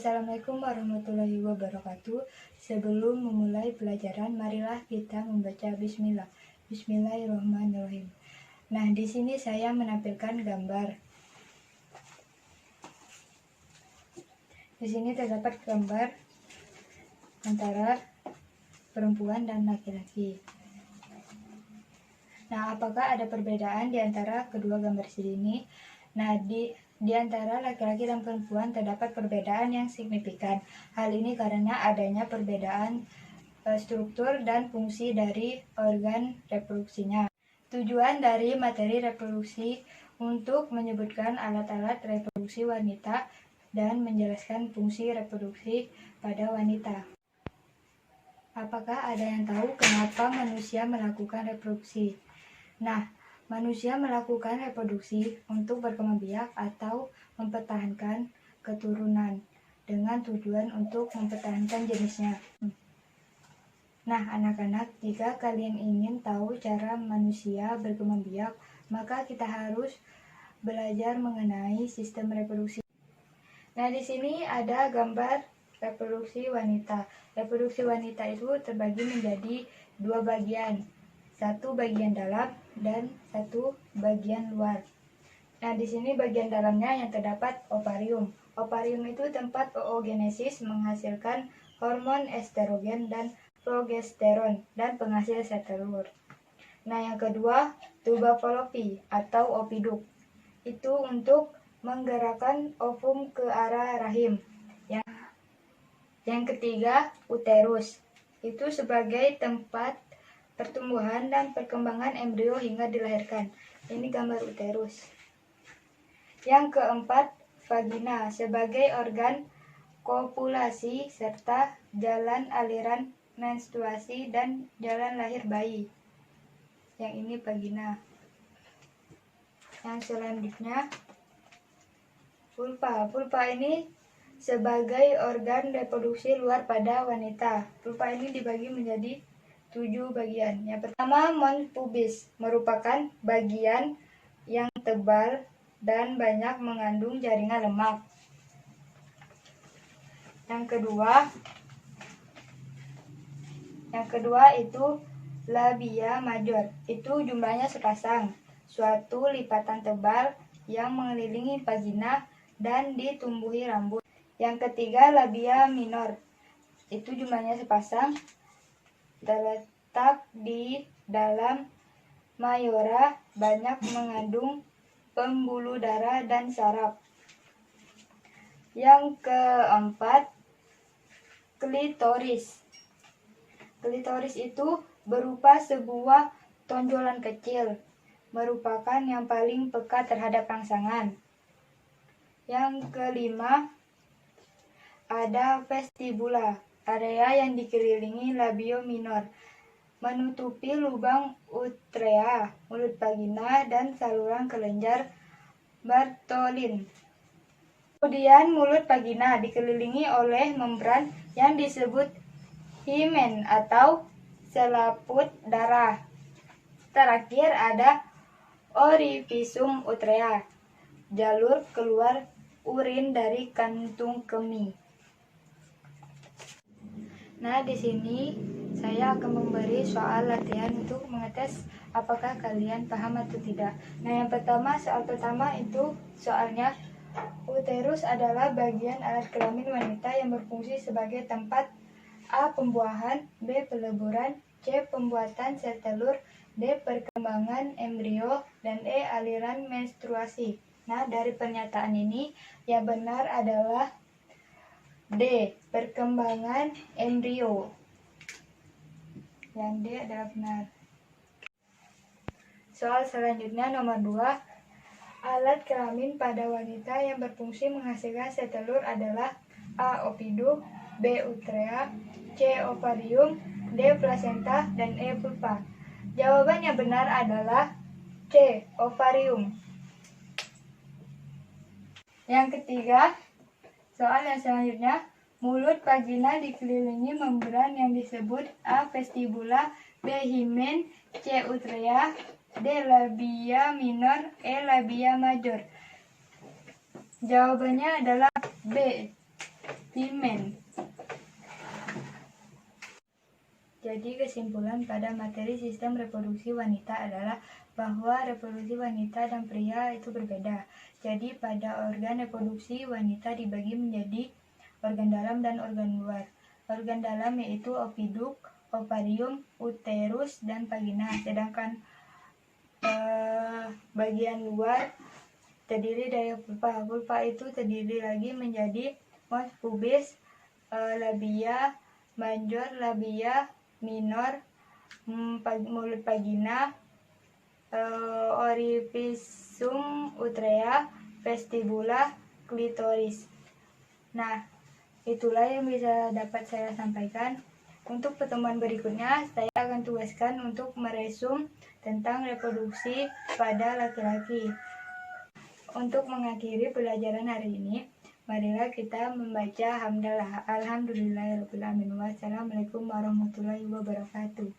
Assalamualaikum warahmatullahi wabarakatuh. Sebelum memulai pelajaran, marilah kita membaca bismillah. Bismillahirrahmanirrahim. Nah, di sini saya menampilkan gambar. Di sini terdapat gambar antara perempuan dan laki-laki. Nah, apakah ada perbedaan di antara kedua gambar sini? Nah, di antara laki-laki dan perempuan terdapat perbedaan yang signifikan. Hal ini karena adanya perbedaan struktur dan fungsi dari organ reproduksinya. Tujuan dari materi reproduksi untuk menyebutkan alat-alat reproduksi wanita dan menjelaskan fungsi reproduksi pada wanita. Apakah ada yang tahu kenapa manusia melakukan reproduksi? Nah, manusia melakukan reproduksi untuk berkembang biak atau mempertahankan keturunan dengan tujuan untuk mempertahankan jenisnya. Nah, anak-anak, jika kalian ingin tahu cara manusia berkembang biak, maka kita harus belajar mengenai sistem reproduksi. Nah, di sini ada gambar reproduksi wanita. Reproduksi wanita itu terbagi menjadi dua bagian. Satu bagian dalam dan satu bagian luar. Nah, di sini bagian dalamnya yang terdapat ovarium. Ovarium itu tempat oogenesis menghasilkan hormon estrogen dan progesteron dan penghasil sel telur. Nah, yang kedua, tuba fallopi atau opiduk. Itu untuk menggerakkan ovum ke arah rahim. Yang ketiga, uterus. Itu sebagai tempat pertumbuhan dan perkembangan embrio hingga dilahirkan. Ini gambar uterus. Yang keempat, vagina sebagai organ kopulasi serta jalan aliran menstruasi dan jalan lahir bayi. Yang ini vagina. Yang selanjutnya, vulva. Vulva ini sebagai organ reproduksi luar pada wanita. Vulva ini dibagi menjadi 7 bagian. Yang pertama, mons pubis merupakan bagian yang tebal dan banyak mengandung jaringan lemak. Yang kedua itu labia major. Itu jumlahnya sepasang, suatu lipatan tebal yang mengelilingi vagina dan ditumbuhi rambut. Yang ketiga, labia minor. Itu jumlahnya sepasang, terletak di dalam mayora, banyak mengandung pembuluh darah dan saraf. Yang keempat, klitoris. Klitoris itu berupa sebuah tonjolan kecil, merupakan yang paling peka terhadap rangsangan. Yang kelima, ada vestibula, area yang dikelilingi labio minor, menutupi lubang utrea, mulut vagina, dan saluran kelenjar Bartholin. Kemudian mulut vagina dikelilingi oleh membran yang disebut himen atau selaput darah. Terakhir ada orificium utrea, jalur keluar urin dari kantung kemih. Nah, di sini saya akan memberi soal latihan untuk mengetes apakah kalian paham atau tidak. Nah, yang pertama, soal pertama itu soalnya, uterus adalah bagian alat kelamin wanita yang berfungsi sebagai tempat A. Pembuahan, B. Peleburan, C. Pembuatan sel telur, D. Perkembangan embrio, dan E. Aliran menstruasi. Nah, dari pernyataan ini yang benar adalah D. Perkembangan embrio. Yang D adalah benar. Soal selanjutnya nomor 2. Alat kelamin pada wanita yang berfungsi menghasilkan sel telur adalah A. Opiduk, B. Utrea, C. Ovarium, D. Plasenta, dan E. vulva. Jawaban yang benar adalah C. Ovarium. Yang ketiga, soal yang selanjutnya, mulut vagina dikelilingi membran yang disebut A. Vestibula, B. Himen, C. Utrea, D. Labia minor, E. Labia major. Jawabannya adalah B. himen. Jadi kesimpulan pada materi sistem reproduksi wanita adalah bahwa reproduksi wanita dan pria itu berbeda. Jadi pada organ reproduksi wanita dibagi menjadi organ dalam dan organ luar. Organ dalam yaitu opiduk, ovarium, uterus, dan vagina. Sedangkan bagian luar terdiri dari vulva. Vulva itu terdiri lagi menjadi mons pubis, labia major, labia minor, mulut vagina, orificium utrea, vestibula, klitoris. Nah, itulah yang bisa dapat saya sampaikan. Untuk pertemuan berikutnya, saya akan tugaskan untuk meresum tentang reproduksi pada laki-laki. Untuk mengakhiri pelajaran hari ini, marilah kita membaca hamdalah. Alhamdulillahirrahmanirrahim. Wassalamualaikum warahmatullahi wabarakatuh.